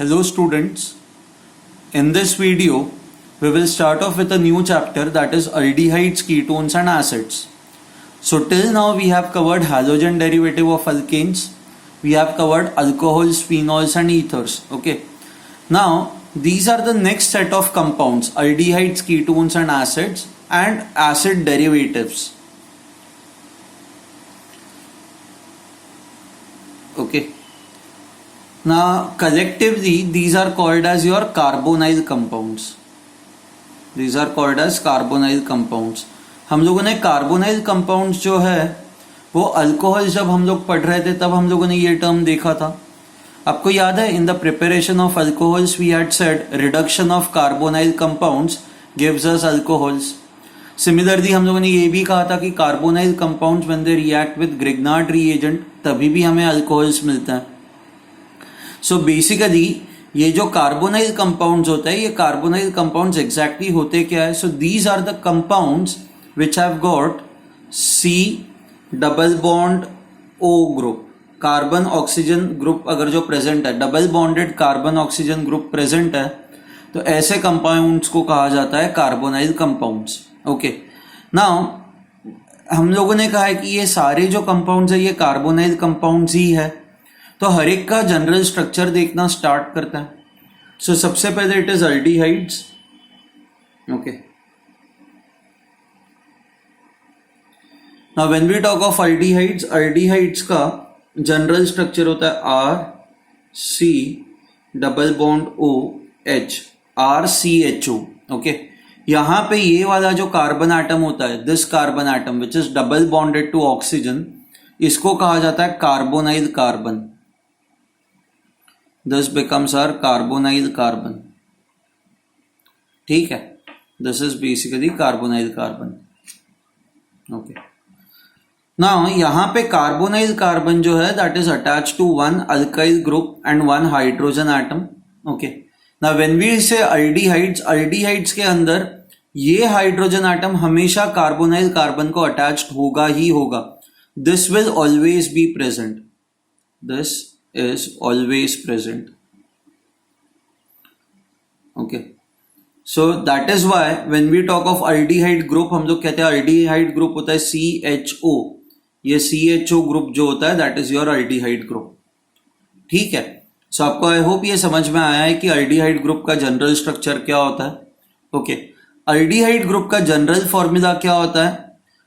Hello students, in this video we will start off with a new chapter, that is aldehydes, ketones and acids. So till now we have covered halogen derivative of alkanes, we have covered alcohols, phenols and ethers. Okay. Now these are the next set of compounds, aldehydes, ketones and acids and acid derivatives. Okay. Now collectively these are called as your carbonyl compounds. These are called as carbonyl compounds. हम लोगों ने carbonyl compounds जो है वो alcohol जब हम लोग पढ़ रहे थे तब हम लोगों ने ये टर्म देखा था. आपको याद है, in the preparation of alcohols we had said reduction of carbonyl compounds gives us alcohols. Similarly हम लोगों ने ये भी कहा था कि carbonyl compounds when they react with Grignard reagent तभी भी हमें अल्कोहल्स मिलते हैं. सो बेसिकली ये जो कार्बोनाइल कंपाउंड्स होता है, ये कार्बोनाइल कंपाउंड्स एग्जैक्टली होते क्या है? So these are the compounds which have got C double bond O group. Carbon oxygen group अगर जो प्रेजेंट है, double bonded carbon oxygen group present है, तो ऐसे कंपाउंड्स को कहा जाता है कार्बोनाइल कंपाउंड्स. ओके. नाउ हम लोगों ने कहा है कि ये सारे जो कंपाउंड्स है ये कार्बोनाइल कंपाउंड्स ही है. तो हर एक का जनरल स्ट्रक्चर देखना स्टार्ट करता है. सो सबसे पहले it is aldehydes. Okay. Now when we talk of aldehydes, aldehydes का जनरल स्ट्रक्चर होता है R C double bond O H, R C H O. Okay. यहां पे ये वाला जो कार्बन एटम होता है, this carbon atom which is double bonded to oxygen, इसको कहा जाता है carbonyl carbon. This becomes our carbonyl carbon. ठीक है, this is basically carbonyl carbon. Okay. Now यहाँ पे carbonyl carbon जो है that is attached to one alkyl group and one hydrogen atom. Okay. Now when we say aldehydes, aldehydes के अंदर ये hydrogen atom हमेशा कार्बोनाइल कार्बन को attached होगा ही होगा. This will always be present. This is always present. Okay. So that is why when we talk of aldehyde group, हम लोग कहते हैं aldehyde group होता है CHO. ये CHO ग्रुप जो होता है that is your aldehyde group. ठीक है. So आपको आई होप ये समझ में आया है कि aldehyde ग्रुप का जनरल स्ट्रक्चर क्या होता है. ओके. aldehyde ग्रुप का जनरल फॉर्मूला क्या होता है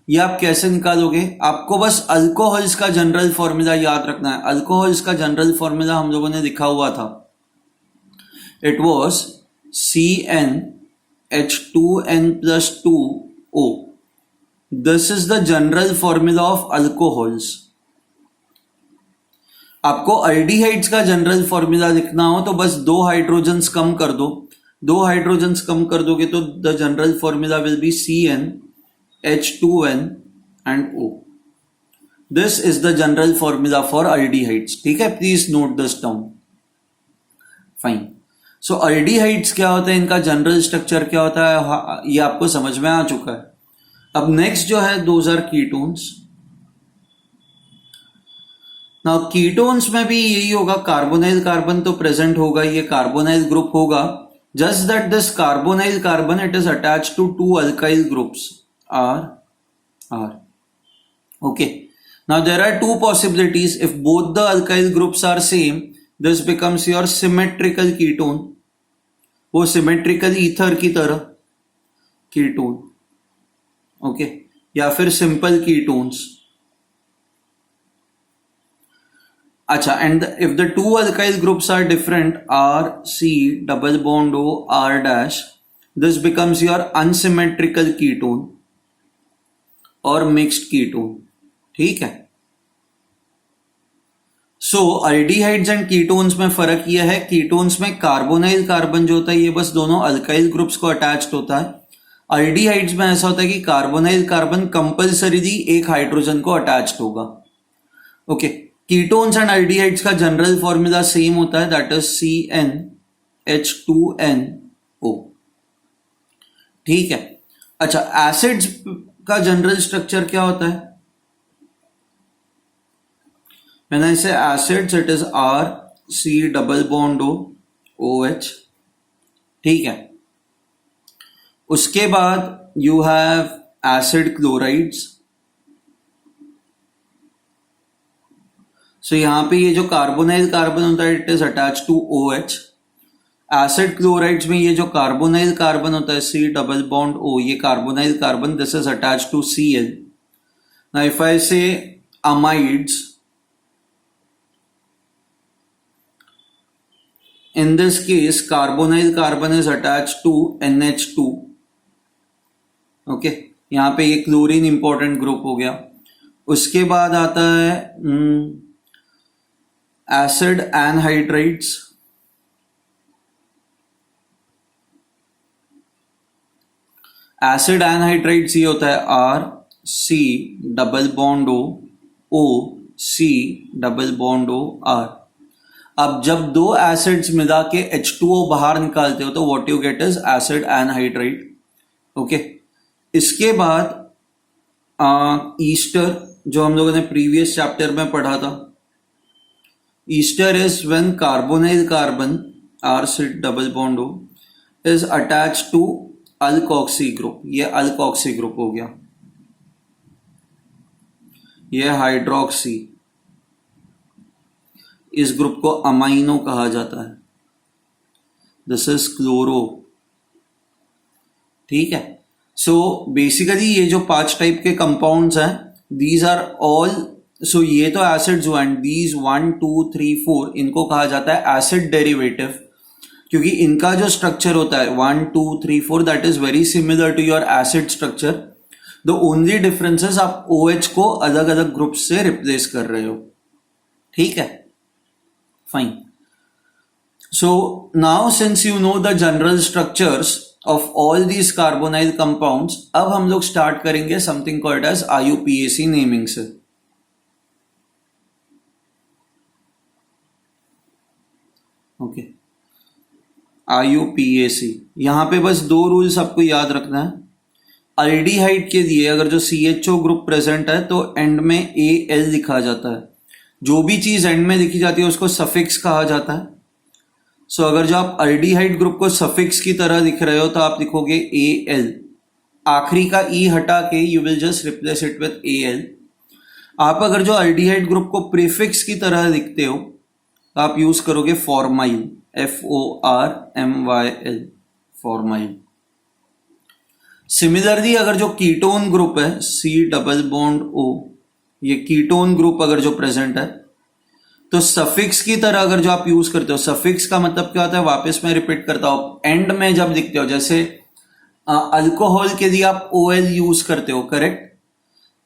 ये आप कैसे निकालोगे? आपको बस अल्कोहल्स का जनरल फॉर्मूला याद रखना है. अल्कोहल्स का जनरल फॉर्मूला हम लोगों ने लिखा हुआ था. It was CnH2n+2O. This is the general formula of alcohols. आपको अल्डिहाइड्स का जनरल फॉर्मूला लिखना हो तो बस 2 हाइड्रोजन्स कम कर दो. 2 हाइड्रोजन्स कम कर दोगे तो the general formula will be CnH2n and O. This is the general formula for aldehydes. ठीक है, please note this down. Fine. So aldehydes क्या होता है, इनका जनरल स्ट्रक्चर क्या होता है, ये आपको समझ में आ चुका है. अब नेक्स्ट जो है those are ketones. Now ketones में भी यही होगा, कार्बोनाइल कार्बन तो प्रेजेंट होगा, ये कार्बोनाइल ग्रुप होगा. Just that this carbonyl carbon it is attached to 2 alkyl groups R. Okay. Now there are 2 possibilities. If both the alkyl groups are same, this becomes your symmetrical ketone. वो symmetrical ether की तरह ketone. Okay. या फिर simple ketones. अच्छा, and if the 2 alkyl groups are different, R, C, double bond O, R dash, this becomes your unsymmetrical ketone और mixed ketone. ठीक है. सो aldehydes and ketones में फर्क यह है, कीटोन्स में कार्बोनाइल कार्बन जो होता है ये बस दोनों अल्काइल ग्रुप्स को अटैच्ड होता है. अल्डिहाइड्स में ऐसा होता है कि कार्बोनाइल कार्बन कंपल्सरीली एक हाइड्रोजन को अटैच्ड होगा. ओके. कीटोन्स एंड अल्डिहाइड्स का जनरल फॉर्मूला सेम होता है, दैट इज CnH2nO. ठीक है. अच्छा, एसिड्स का जनरल स्ट्रक्चर क्या होता है? When I say acids, it is R, C double bond O, OH, ठीक है। उसके बाद you have acid chlorides. So यहां पे ये जो कार्बोनाइल कार्बन होता है it is attach to OH। Acid chlorides में ये जो कार्बोनाइल कार्बन होता है C डबल बॉन्ड O, ये carbonyl carbon this is attach to Cl। Now if I say amides, in this case carbonyl carbon is attached to NH2। Okay, यहां पे ये chlorine important group हो गया। उसके बाद आता है एसिड एनहाइड्राइड्स। एसिड एनहाइड्राइड्स ये होता है RC double bond O C double bond O R। अब जब दो एसिड्स मिला के H2O बाहर निकालते हो तो what you get is acid anhydride. Okay, इसके बाद ईस्टर जो हम लोगों ने प्रीवियस चैप्टर में पढ़ा था। Ester is when carbonyl carbon R double bond O is attach to alkoxy group. ये अल्कोक्सी ग्रुप हो गया, ये हाइड्रोक्सी। इस ग्रुप को अमाइनो कहा जाता है। दिस इज क्लोरो, ठीक है। सो बेसिकली ये जो 5 टाइप के कंपाउंड्स हैं दीज आर ऑल, सो ये तो एसिड्स हुआ एंड दीज 1 2 3 4 इनको कहा जाता है एसिड डेरिवेटिव, क्योंकि इनका जो स्ट्रक्चर होता है 1 2 3 4 that is very similar to your acid structure. The only difference is आप OH को अलग अलग ग्रुप से रिप्लेस कर रहे हो, ठीक है। Fine. So now since you know the general structures of all these carbonyl compounds, अब हम लोग स्टार्ट करेंगे something called as IUPAC naming से। ओके, IUPAC, यहां पे बस 2 रूल्स आपको याद रखना है। अल्डिहाइड के लिए अगर जो CHO ग्रुप प्रेजेंट है तो एंड में AL लिखा जाता है। जो भी चीज एंड में लिखी जाती है उसको सफिक्स कहा जाता है। सो अगर जो आप अल्डिहाइड ग्रुप को सफिक्स की तरह लिख रहे हो तो आप लिखोगे AL, आखिरी का E हटा के you will just replace it with AL। आप अगर जो अल्डिहाइड ग्रुप को प्रीफिक्स की तरह लिखते हो तो आप यूज करोगे फॉर्माइल, FORMYL, फॉर्माइल। सिमिलरली अगर जो कीटोन ग्रुप है C डबल बॉन्ड O, ये कीटोन ग्रुप अगर जो प्रेजेंट है तो सफिक्स की तरह अगर जो आप यूज करते हो, सफिक्स का मतलब क्या होता है वापस मैं रिपीट करता हूं, एंड में जब लिखते हो, जैसे अल्कोहल के लिए आप OL यूज करते हो, करेक्ट,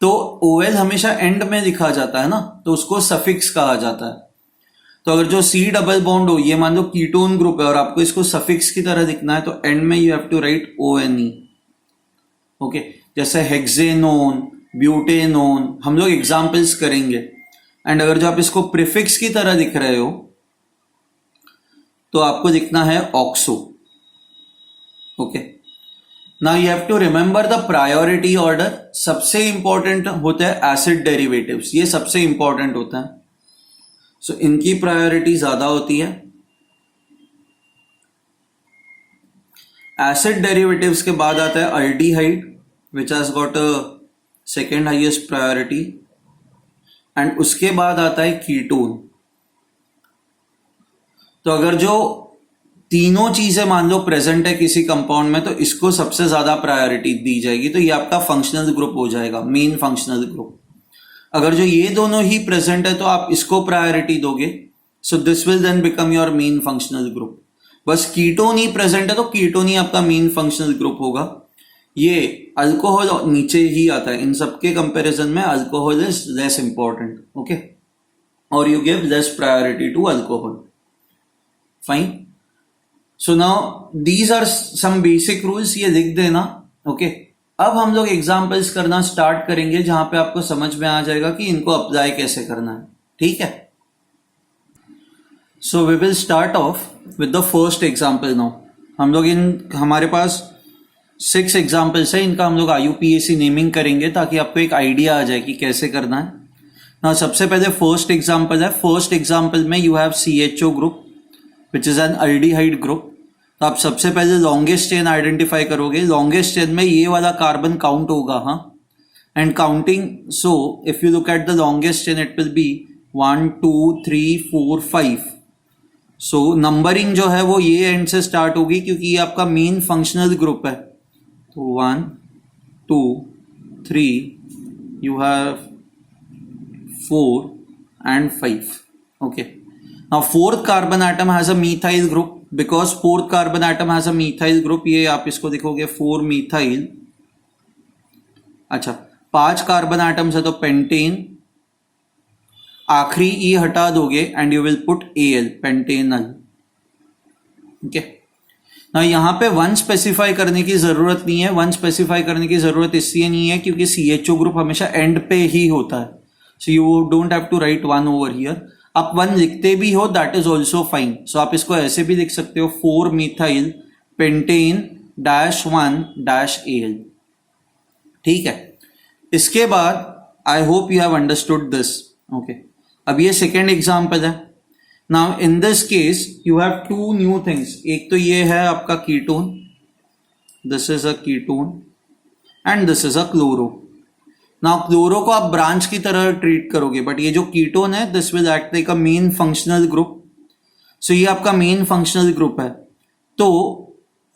तो OL हमेशा एंड में लिखा जाता है ना, तो उसको सफिक्स कहा जाता है। तो अगर जो C डबल बॉन्ड हो, ये मान लो कीटोन ग्रुप है और आपको इसको सफिक्स की तरह लिखना है तो एंड में you have to write ONE। Okay, जैसे हेक्सेनोन, ब्यूटेनोन, हम लोग एग्जाम्पल्स करेंगे। एंड अगर जो आप इसको प्रीफिक्स की तरह लिख रहे हो तो आपको लिखना है oxo. Okay, now you have to remember the priority order. सबसे इंपॉर्टेंट होता है एसिड डेरिवेटिव्स, ये सबसे इंपॉर्टेंट होता है। सो इनकी प्रायोरिटी ज्यादा होती है। एसिड डेरिवेटिव्स के बाद आता है aldehyde which has got a second highest priority, and उसके बाद आता है कीटोन। तो अगर जो तीनों चीजें मान लो प्रेजेंट है किसी कंपाउंड में तो इसको सबसे ज्यादा प्रायोरिटी दी जाएगी, तो ये आपका फंक्शनल ग्रुप हो जाएगा, मेन फंक्शनल ग्रुप। अगर जो ये दोनों ही प्रेजेंट है तो आप इसको प्रायोरिटी दोगे, so this will then become your main functional group. बस कीटोन ही प्रेजेंट है तो कीटोन ही आपका मेन फंक्शनल ग्रुप होगा। ये अल्कोहल नीचे ही आता है, इन सबके कंपैरिजन में alcohol is less important, okay, और you give less priority to alcohol. Fine, so now these are some basic rules, ये लिख देना, ओके। अब हम लोग एग्जाम्पल्स करना स्टार्ट करेंगे जहां पे आपको समझ में आ जाएगा कि इनको अप्लाई कैसे करना है, ठीक है। So we will start off with the first example. Now हम लोग हमारे पास 6 एग्जाम्पल्स है, इनका हम लोग IUPAC नेमिंग करेंगे ताकि आपको एक आइडिया आ जाए कि कैसे करना है। ना सबसे पहले फर्स्ट एग्जाम्पल है। फर्स्ट एग्जाम्पल में you have CHO group, which is an aldehyde group. तो आप सबसे पहले लॉन्गेस्ट चेन आइडेंटिफाई करोगे, लॉन्गेस्ट चेन में ये वाला कार्बन काउंट होगा, हाँ, and counting, so if you look at the longest chain it will be 1 2 3 4 5। So numbering जो है वो ये एंड से स्टार्ट होगी क्योंकि ये आपका मेन फंक्शनल ग्रुप है। तो 1 2 3 you have 4 and 5. Okay. Now fourth carbon atom has a methyl group. Because fourth carbon atom has a methyl group, ये आप इसको देखोगे 4 methyl। अच्छा, 5 कार्बन एटम्स है तो पेंटेन, आखिरी ई हटा दोगे and you will put Al, Pantanal. Okay, ना यहां पे 1 स्पेसिफाई करने की जरूरत नहीं है। 1 स्पेसिफाई करने की जरूरत इसलिए नहीं है क्योंकि CHO ग्रुप हमेशा एंड पे ही होता है, so you don't have to write 1 over here. आप 1 लिखते भी हो that is also fine. So आप इसको ऐसे भी लिख सकते हो 4 मिथाइल पेंटेन -1 -Al। ठीक है, इसके बाद I hope you have understood this. Okay, अब ये सेकेंड एग्जाम्पल है। Now in this case you have 2 new things. एक तो ये है आपका ketone, this is a ketone and this is a chloro. Now chloro को आप ब्रांच की तरह ट्रीट करोगे, बट ये जो कीटोन है this will act like a main functional group. So ये आपका मेन फंक्शनल ग्रुप है। तो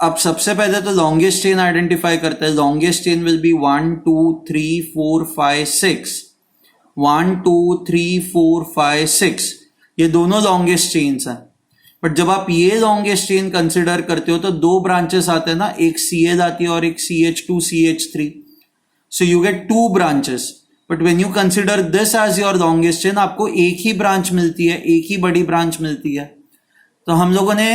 अब सबसे पहले तो लॉन्गेस्ट चेन आइडेंटिफाई करते हैं। लॉन्गेस्ट चेन विल बी 1 2 3 4 5 6, 1 2 3 4 5 6, ये दोनों लॉन्गेस्ट चेन्स हैं। बट जब आप ये लॉन्गेस्ट चेन कंसिडर करते हो तो 2 ब्रांचेस आते हैं ना, एक Cl आती है और एक CH2 CH3। So you get 2 branches, but when you consider this as your longest chain, आपको एक ही ब्रांच मिलती है, एक ही बड़ी ब्रांच मिलती है। तो हम लोगों ने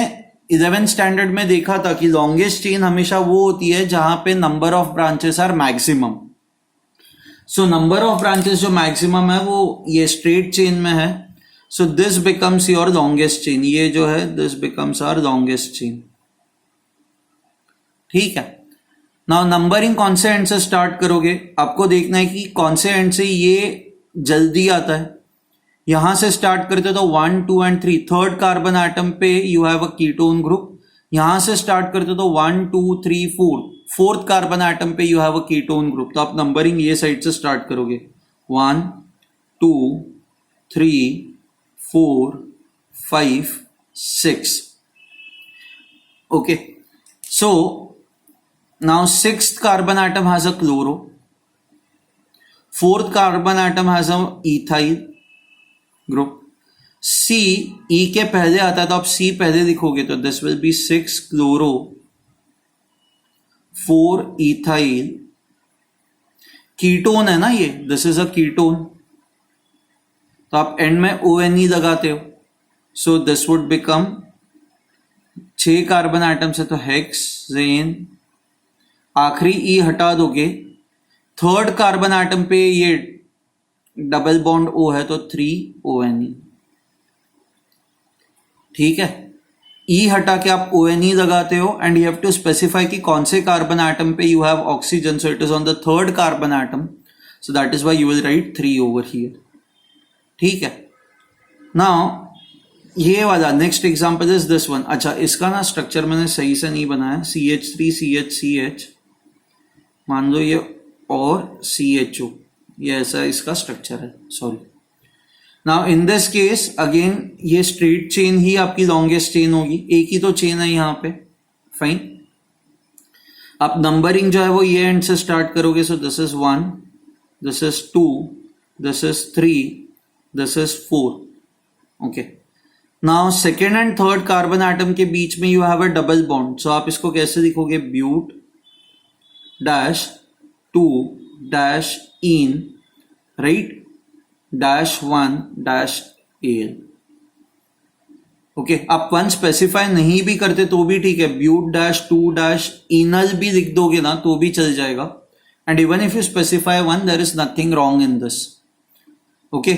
11th स्टैंडर्ड में देखा था कि लॉन्गेस्ट चेन हमेशा वो होती है जहां पे number of branches are maximum. So number of branches जो मैक्सिमम है वो ये स्ट्रेट चेन में है। So this becomes your longest chain, ये जो है this becomes our longest chain. ठीक है, नाउ नंबरिंग कौन से एंड से स्टार्ट करोगे, आपको देखना है कि कौन से एंड से ये जल्दी आता है। यहां से स्टार्ट करते हो तो 1 2 एंड 3, थर्ड कार्बन एटम पे you have a ketone group. यहां से स्टार्ट करते हो तो 1 2 3 4, फोर्थ कार्बन एटम पे you have a ketone group. तो आप नंबरिंग ये साइड से स्टार्ट करोगे 1 2 3 4 5 6। Okay, so now 6th carbon atom has a chloro, 4th carbon atom has a ethyl group। C E के पहले आता है तो आप C पहले लिखोगे तो this will be 6 chloro 4 ethyl। Ketone है ना ये, this is a ketone, तो आप एंड में ONE लगाते हो। so this would become 6 carbon atom से तो हेक्सेन, आखिरी ई हटा दोगे, थर्ड कार्बन एटम पे ये डबल बॉन्ड O है तो 3ONE। ठीक है, ई हटा के आप ONE लगाते हो and you have to specify कि कौन से कार्बन एटम पे you have oxygen. So it is on the third carbon atom, so that is why you will write 3 over here. ठीक है, नाउ ये वाला next example is this one. अच्छा, इसका ना स्ट्रक्चर मैंने सही से नहीं बनाया, CH3 CH CH मान लो ये और CHO, ये ऐसा इसका स्ट्रक्चर है। Sorry, now in this case again ये स्ट्रेट चेन ही आपकी लॉन्गेस्ट चेन होगी, एक ही तो चेन है यहाँ पे। फाइन, आप नंबरिंग जो है वो ये एंड से स्टार्ट करोगे। So this is 1, this is 2, this is 3, this is 4। Okay, now second and third carbon atom के बीच में you have a double bond. So आप इसको कैसे लिखोगे, but dash 2 dash en, right, -1 -Al। Okay, आप 1 स्पेसिफाई नहीं भी करते तो भी ठीक है, ब्यूट डैश 2 डैश इनल भी लिख दोगे ना तो भी चल जाएगा। And even if you specify 1 there is nothing wrong in this. Okay,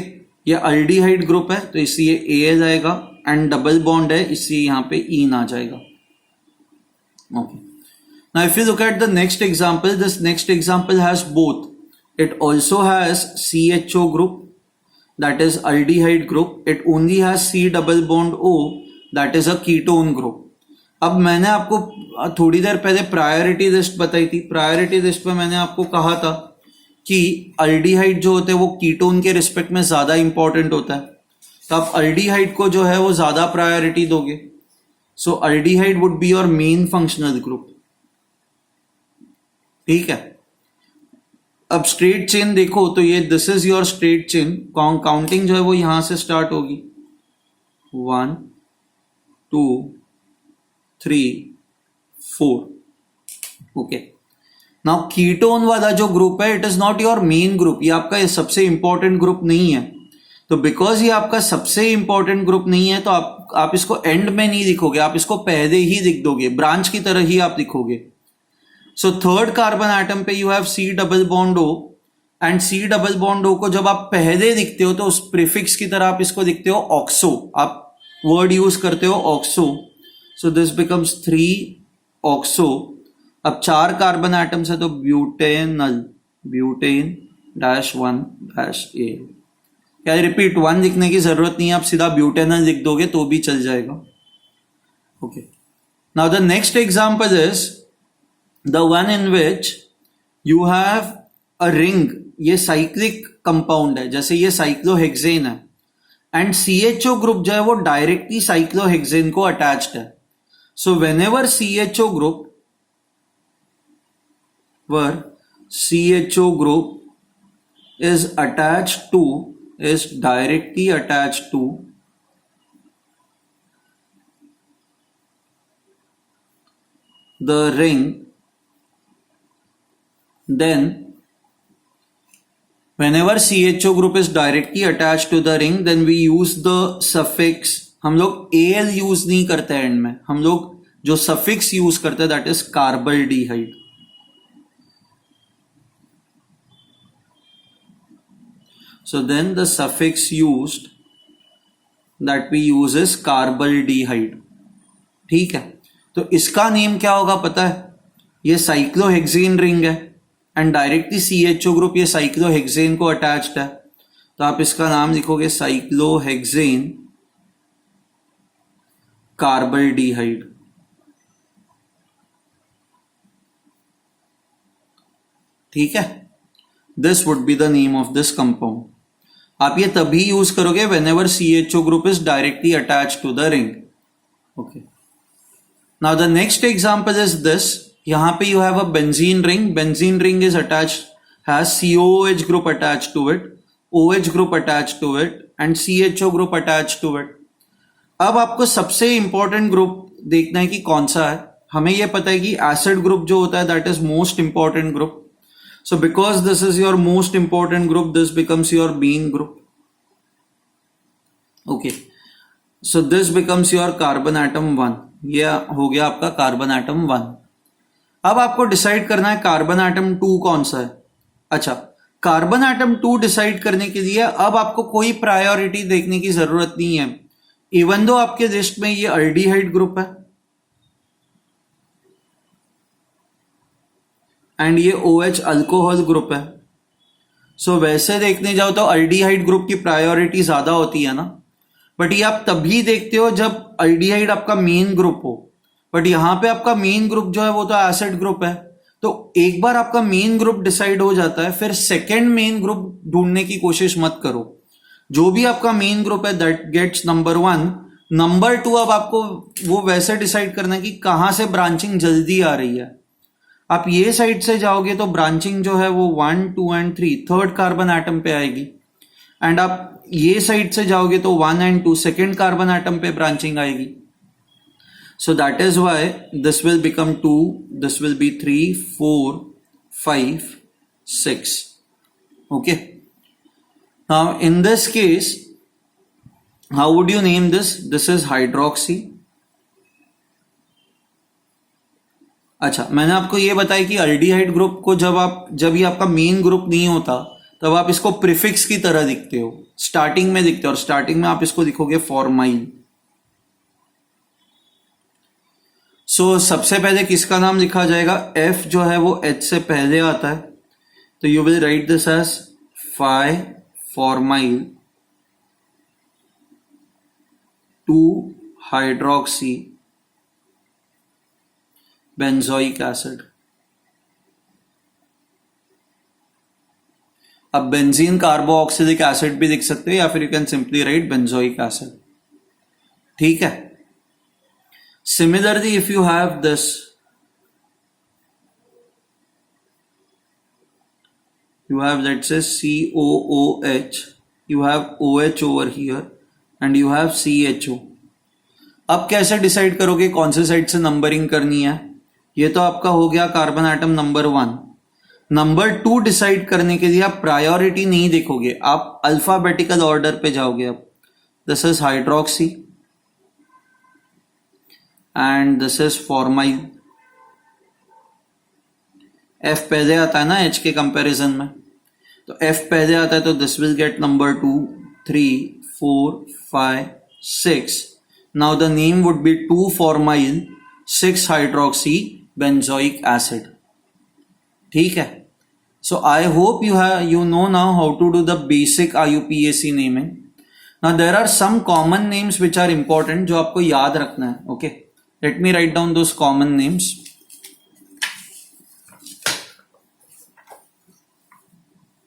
ये अल्डिहाइड ग्रुप है तो इसलिए Al आएगा एंड डबल बॉन्ड है इसलिए यहां पे इन आ जाएगा। Okay, now if you look at the next example, this next example has both. It also has CHO group, that is aldehyde group. It only has C double bond O, that is a ketone group. अब मैंने आपको थोड़ी देर पहले priority list बताई थी। Priority list में मैंने आपको कहा था कि अल्डिहाइड जो होते हैं वो कीटोन के रिस्पेक्ट में ज्यादा इंपॉर्टेंट होता है, तो आप अल्डिहाइड को जो है वो ज्यादा प्रायोरिटी दोगे। So aldehyde would be your main functional group. ठीक है, अब स्ट्रेट चेन देखो तो ये this is your straight chain. Counting जो है वो यहां से स्टार्ट होगी, 1 2 3 4। ओके, नाउ कीटोन वाला जो ग्रुप है it is not your main group, ये आपका सबसे इंपॉर्टेंट ग्रुप नहीं है। तो बिकॉज ये आपका सबसे इंपॉर्टेंट ग्रुप नहीं है तो आप इसको एंड में नहीं लिखोगे, आप इसको पहले ही लिख दोगे, ब्रांच की तरह ही आप लिखोगे। सो थर्ड कार्बन एटम पे you have C double bond O, and C double bond O को जब आप पहले लिखते हो तो उस प्रीफिक्स की तरह आप इसको लिखते हो ऑक्सो, आप वर्ड यूज करते हो oxo. So this becomes 3 oxo. अब 4 कार्बन एटम्स है तो ब्यूटेनल, ब्यूटेन -1-A। क्या रिपीट 1 लिखने की जरूरत नहीं है, आप सीधा ब्यूटेनल लिख दोगे तो भी चल जाएगा। Okay, now the next example is the one in which you have a ring. ये साइक्लिक कंपाउंड है, जैसे ये साइक्लोहेक्सेन है, एंड CHO ग्रुप जो है वो डायरेक्टली साइक्लोहेक्सेन को अटैच्ड है। So whenever CHO group is attached to, is directly attached to the ring, then whenever CHO group is directly attached to the ring, then we use the suffix, हम लोग AL use नहीं करते and में, हम लोग जो suffix use करते हैं that is carbaldehyde. So then the suffix used that we use is carbaldehyde. ठीक है, तो इसका नेम क्या होगा पता है? ये साइक्लोहेक्सेन रिंग है एंड डायरेक्टली CHO ग्रुप ये साइक्लोहेक्सेन को अटैच्ड है, तो आप इसका नाम लिखोगे साइक्लोहेक्सेन कार्बल्डिहाइड। ठीक है, this would be the name of this compound. आप ये तभी यूज करोगे whenever CHO group is directly attached to the ring. Okay. Now the next example is this. यहाँ पे you have a benzene ring. Benzene ring is attached, has COOH group attached to it, OH group attached to it, and CHO group attached to it. अब आपको सबसे important group देखना है कि कौन सा है। हमें यह पता है कि एसिड ग्रुप जो होता है that is most important group. So because this is your most important group, this becomes your main group. Okay. So this becomes your carbon atom 1. ये हो गया आपका कार्बन एटम 1। अब आपको डिसाइड करना है कार्बन एटम 2 कौन सा है। अच्छा, कार्बन एटम 2 डिसाइड करने के लिए अब आपको कोई प्रायोरिटी देखने की जरूरत नहीं है, इवन दो आपके लिस्ट में ये अल्डिहाइड ग्रुप है एंड ये OH अल्कोहल ग्रुप है। सो वैसे देखने जाओ तो अल्डिहाइड ग्रुप की प्रायोरिटी ज्यादा होती है ना, बट ये आप तभी देखते हो जब अल्डिहाइड आपका मेन ग्रुप हो। बट यहां पे आपका मेन ग्रुप जो है वो तो एसिड ग्रुप है, तो एक बार आपका मेन ग्रुप डिसाइड हो जाता है फिर सेकेंड मेन ग्रुप ढूंढने की कोशिश मत करो। जो भी आपका मेन ग्रुप है दैट गेट्स नंबर 1। नंबर 2 अब आपको वो वैसे डिसाइड करना है कि कहां से ब्रांचिंग जल्दी आ रही है। आप ये साइड से जाओगे तो ब्रांचिंग जो है वो 1 2 एंड 3 थर्ड कार्बन एटम पे आएगी, एंड आप ये साइड से जाओगे तो 1 एंड 2 सेकेंड कार्बन एटम पे ब्रांचिंग आएगी। सो that is why this will become 2, this will be 3 4 5 6। Okay, now in this case how would you name this? This is hydroxy. अच्छा, मैंने आपको ये बताया कि अल्डिहाइड ग्रुप को जब ये आपका मेन ग्रुप नहीं होता तब आप इसको प्रीफिक्स की तरह लिखते हो, स्टार्टिंग में लिखते हो, और स्टार्टिंग में आप इसको लिखोगे फॉर्माइल। सो सबसे पहले किसका नाम लिखा जाएगा? F जो है वो H से पहले आता है, तो you will write this as formyl 2 hydroxy benzoic acid. अब बेंजीन कार्बोक्सिलिक एसिड भी लिख सकते हो या फिर you can simply write benzoic acid. ठीक है। Similarly if you have this, you have let's say COOH, you have OH over here and you have CHO। अब कैसे डिसाइड करोगे कौन से साइड से नंबरिंग करनी है? ये तो आपका हो गया carbon atom number 1। Number 2 decide करने के लिए आप प्रायोरिटी नहीं देखोगे, आप अल्फाबेटिकल ऑर्डर पे जाओगे। अब this is hydroxy and this is formyl. F पहले आता है ना एच के कंपैरिजन में, तो एफ पहले आता है तो this will get number 2, 3, 4, 5, 6। Now the name would be 2-formyl 6-hydroxy benzoic acid। ठीक है। So I hope you know now how to do the basic IUPAC naming। Now there are some common names which are important जो आपको याद रखना है। Okay, let me write down those common names।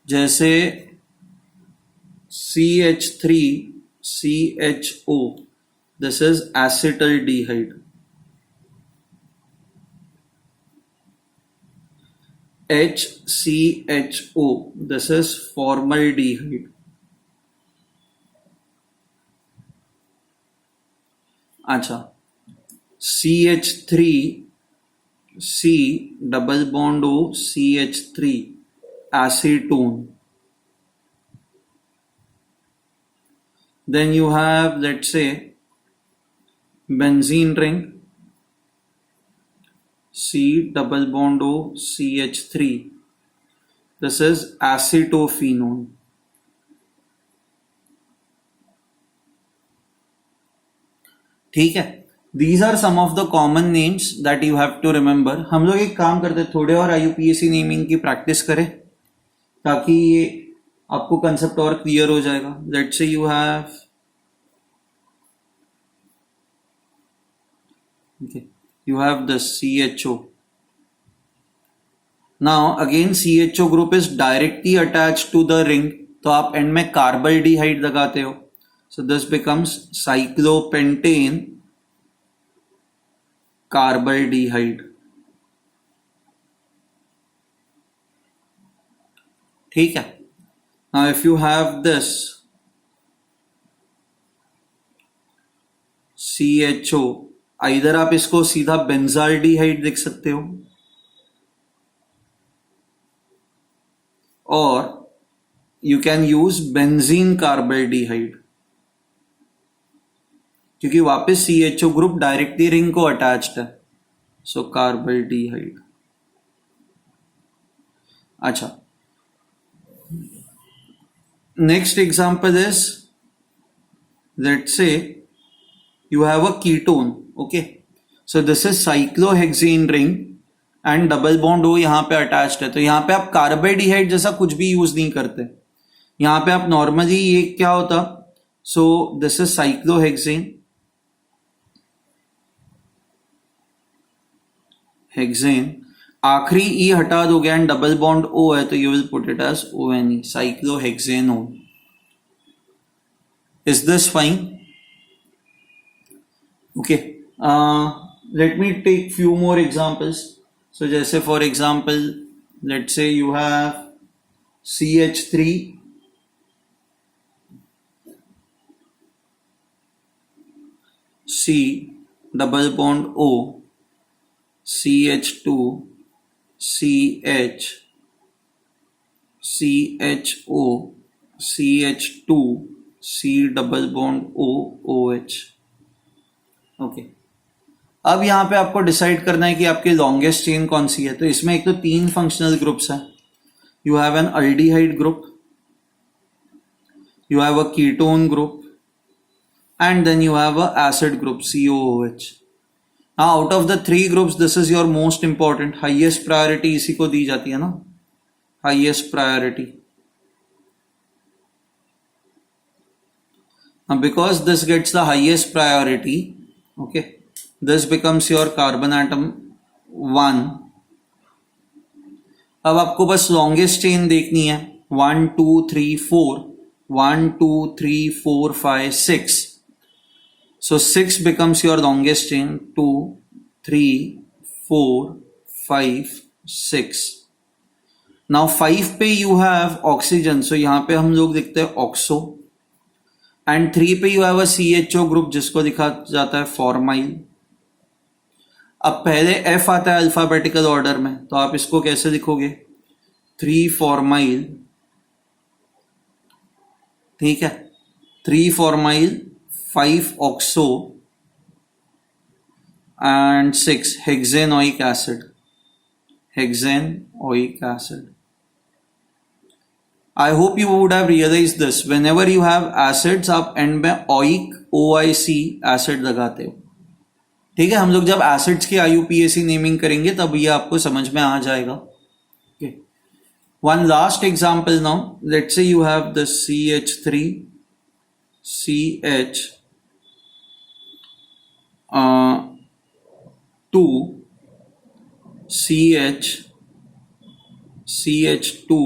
जैसे CH3CHO, this is acetaldehyde। HCHO, this is formaldehyde। अच्छा, CH3C double bond O CH3 acetone। Then you have let's say benzene ring, C double bond O CH3, this is acetophenone। ठीक है। These are some of the common names that you have to remember। हम लोग एक काम करते थोड़े और IUPAC naming की प्रैक्टिस करें ताकि ये आपको कंसेप्ट और क्लियर हो जाएगा। Let's say you have this CHO। Now again CHO group is directly attached to the ring, तो आप एंड में कार्बल्डिहाइड लगाते हो, so this becomes cyclopentane carbaldehyde. ठीक है। Now if you have this CHO, इधर आप इसको सीधा बेंजाल्डिहाइड लिख सकते हो और यू कैन यूज बेंजीन कार्बल्डिहाइड, क्योंकि वापस CHO ग्रुप डायरेक्टली रिंग को अटैच्ड है, सो कार्बल्डिहाइड। अच्छा, next example is let's say you have a ketone। okay, so this is cyclohexane ring and double bond O यहां पे अटैच्ड है, तो यहां पे आप कार्बेडिहाइड जैसा कुछ भी यूज नहीं करते। यहां पे आप नॉर्मली ये क्या होता, सो दिस इज साइक्लोहेक्सेन, हेक्सेन, आखिरी ई हटा दोगे एंड डबल बॉन्ड O है तो you will put it as ONE, cyclohexanone. Is this fine? Okay, let me take few more examples. So जैसे for example let's say you have CH3 C double bond O CH2 CH CHO CH2 C double bond O OH। Okay, अब यहां पे आपको decide करना है कि आपकी longest chain कौन सी है। तो इसमें एक तो 3 फंक्शनल ग्रुप्स हैं। You have N aldehyde group, you have a ketone group, and then you have a acid group COOH। now out of the 3 groups this is your most important, highest priority इसी को दी जाती है ना, highest priority। now because this gets the highest priority, Okay, this becomes your carbon atom 1. अब आपको बस longest chain देखनी है, 1 2 3 4, 1 2 3 4 5 6. So 6 becomes your longest chain, 2 3 4 5 6. Now 5 पे you have oxygen, so यहाँ पे हम लोग लिखते हैं ऑक्सो. एंड 3 पे you have a CHO group जिसको लिखा जाता है फॉर्माइल. अब पहले F आता है अल्फाबेटिकल ऑर्डर में, तो आप इसको कैसे लिखोगे, 3 फॉर्माइल, ठीक है, 3 formyl, 5 oxo and 6 hexanoic acid. Hexanoic acid. I hope you would have realized this. Whenever you have acids, आप एंड में ओइक OIC एसिड लगाते हो. ठीक है, हम लोग जब एसिड्स की IUPAC नेमिंग करेंगे तब ये आपको समझ में आ जाएगा. Okay. One last example now. Let's say you have the CH3, CH 2, CH, CH2,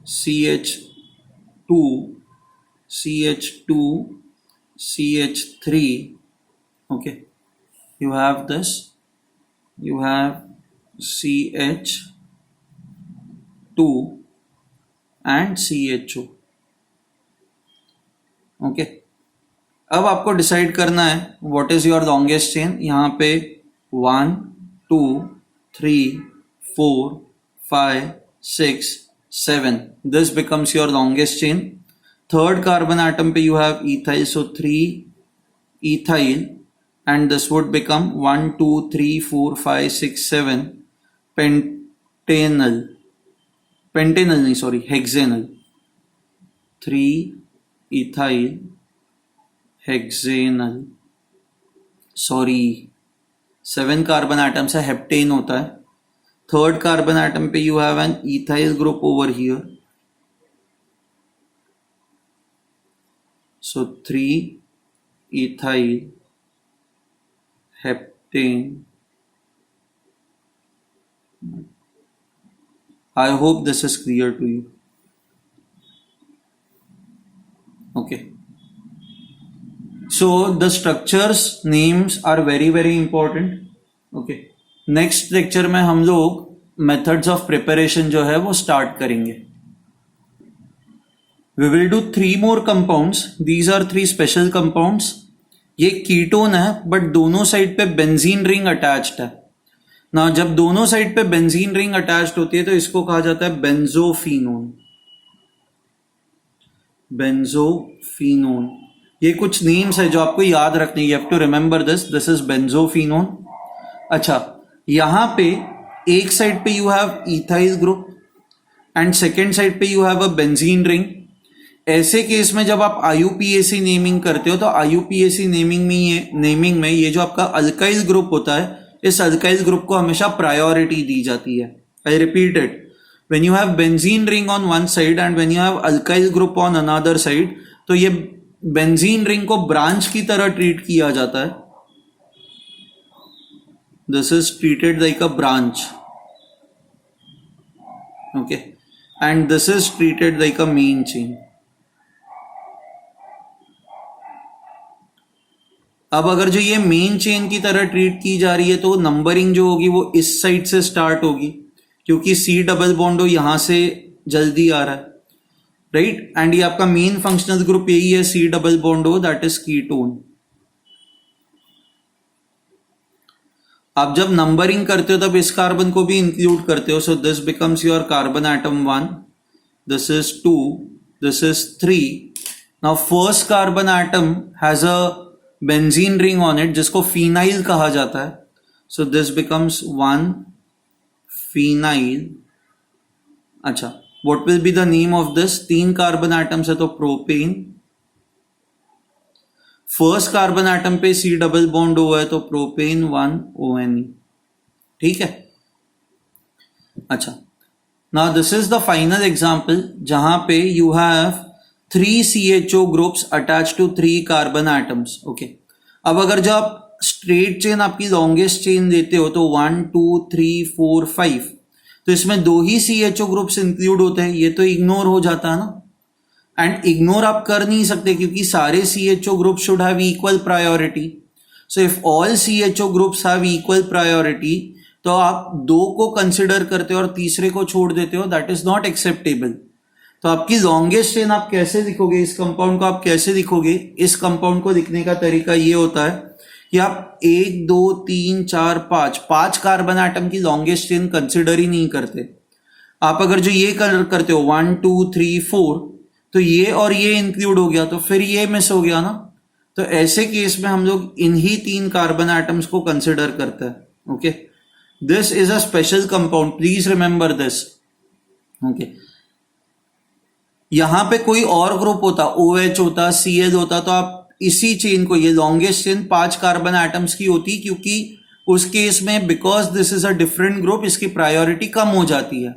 CH2, CH2, CH3. Okay, you have this, you have CH2 and CHO. Okay, अब आपको डिसाइड करना है what is your longest chain. यहाँ पे 1 2 3 4 5 6 7. This becomes your longest chain. Third carbon atom पे you have ethyl, so 3 ethyl, and this would become 1 2 3 4 5 6 7 pentanal. Pentanal नहीं, sorry, hexanal. 3 ethyl hexanal. Sorry, 7 carbon atom से heptane होता है. Third carbon atom पे you have an ethyl group over here, so 3 ethyl heptane. I hope this is clear to you. Okay, so the structures names are very very important. Okay, next lecture में हम लोग methods of preparation जो है वो start करेंगे. We will do 3 more compounds. These are 3 special compounds. ये ketone है but दोनों साइड पे बेंजीन रिंग अटैच्ड है ना. जब दोनों साइड पे बेंजीन रिंग अटैच्ड होती है तो इसको कहा जाता है बेंजोफिनोन. बेंजोफिनोन. ये कुछ नेम्स है जो आपको याद रखने, you have to remember this. This is benzophenone. अच्छा, यहां पे एक साइड पे you have ethyl group and second side पे you have a benzene ring. ऐसे केस में जब आप IUPAC नेमिंग करते हो तो IUPAC नेमिंग में ये जो आपका अल्काइल ग्रुप होता है, इस अल्काइल ग्रुप को हमेशा प्रायोरिटी दी जाती है. I repeat it, when you have benzene ring on one side and when you have alkyl group on another side, तो ये बेंजीन रिंग को ब्रांच की तरह ट्रीट किया जाता है. This is treated like a branch. Okay, and this is treated like a main chain. अब अगर जो ये मेन चेन की तरह ट्रीट की जा रही है तो नंबरिंग जो होगी वो इस साइड से स्टार्ट होगी, क्योंकि C डबल बॉन्ड यहां से जल्दी आ रहा है, राइट. एंड ये आपका मेन फंक्शनल ग्रुप यही है, C double bond, that is ketone. आप जब नंबरिंग करते हो तब इस कार्बन को भी इंक्लूड करते हो. So this becomes your carbon atom 1, this is 2, this is 3. Now first carbon atom has a benzene ring on it जिसको फिनाइल कहा जाता है. So this becomes 1 phenyl. अच्छा, what will be the name of this? 3 carbon atoms है तो propene. First carbon atom पे C double bond हुआ है तो प्रोपेन 1 ONe. ठीक है. अच्छा, now this is the final example जहां पे you have 3 CHO groups attach to 3 carbon atoms. Okay, अब अगर जो आप स्ट्रेट चेन आपकी लॉन्गेस्ट चेन देते हो तो 1 2 3 4 5, तो इसमें 2 ही CHO ग्रुप्स इंक्लूड होते हैं, ये तो इग्नोर हो जाता है ना। एंड इग्नोर आप कर नहीं सकते क्योंकि सारे CHO group should have equal priority. So if all CHO groups have equal priority, तो आप 2 को कंसिडर करते हो और तीसरे को छोड़ देते हो, दैट इज नॉट एक्सेप्टेबल। तो आपकी लॉन्गेस्ट चेन आप कैसे लिखोगे, इस कंपाउंड को आप कैसे लिखोगे? इस कंपाउंड को लिखने का तरीका ये होता है कि आप 1 2 3 4 5 कार्बन एटम की लॉन्गेस्ट चेन कंसिडर ही नहीं करते। आप अगर जो ये करते हो 1 2 3 4, तो ये और ये इंक्लूड हो गया, तो फिर ये मिस हो गया ना। तो ऐसे केस में हम लोग इन्हीं 3 कार्बन एटम्स को कंसिडर करते हैं। Okay, this is a special compound, please remember this. Okay, यहां पे कोई और ग्रुप होता, OH होता, Cl होता, तो आप इसी चेन को, ये लॉन्गेस्ट चेन 5 कार्बन एटम्स की होती, क्योंकि उस केस में because this is a different group, इसकी प्रायोरिटी कम हो जाती है।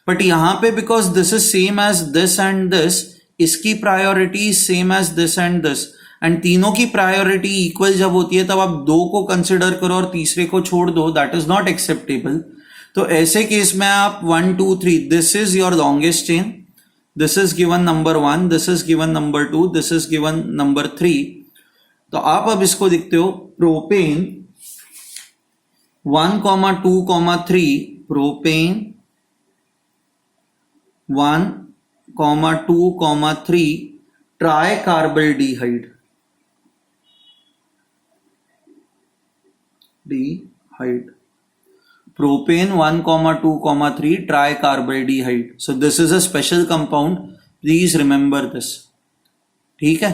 बट यहां पे because this is same as this and this, इसकी priority same as this and this, and तीनों की प्रायोरिटी इक्वल जब होती है तब आप 2 को कंसिडर करो और तीसरे को छोड़ दो, दैट इज नॉट एक्सेप्टेबल। तो ऐसे केस में आप 1 2 3, this is your longest chain, this is given number 1, this is given number 2, this is given number 3। तो आप अब इसको लिखते हो propane 1, 2, 3, propane 1, 2, 3 try कार्बल्डिहाइड, propane 1, 2, 3 tricarbaldehyde। So this is a special compound, please remember this। ठीक है,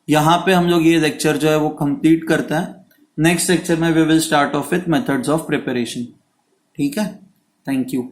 यहां पे हम लोग ये लेक्चर जो है वो कंप्लीट करते हैं। नेक्स्ट लेक्चर में we will start off with methods of preparation. ठीक है, थैंक यू।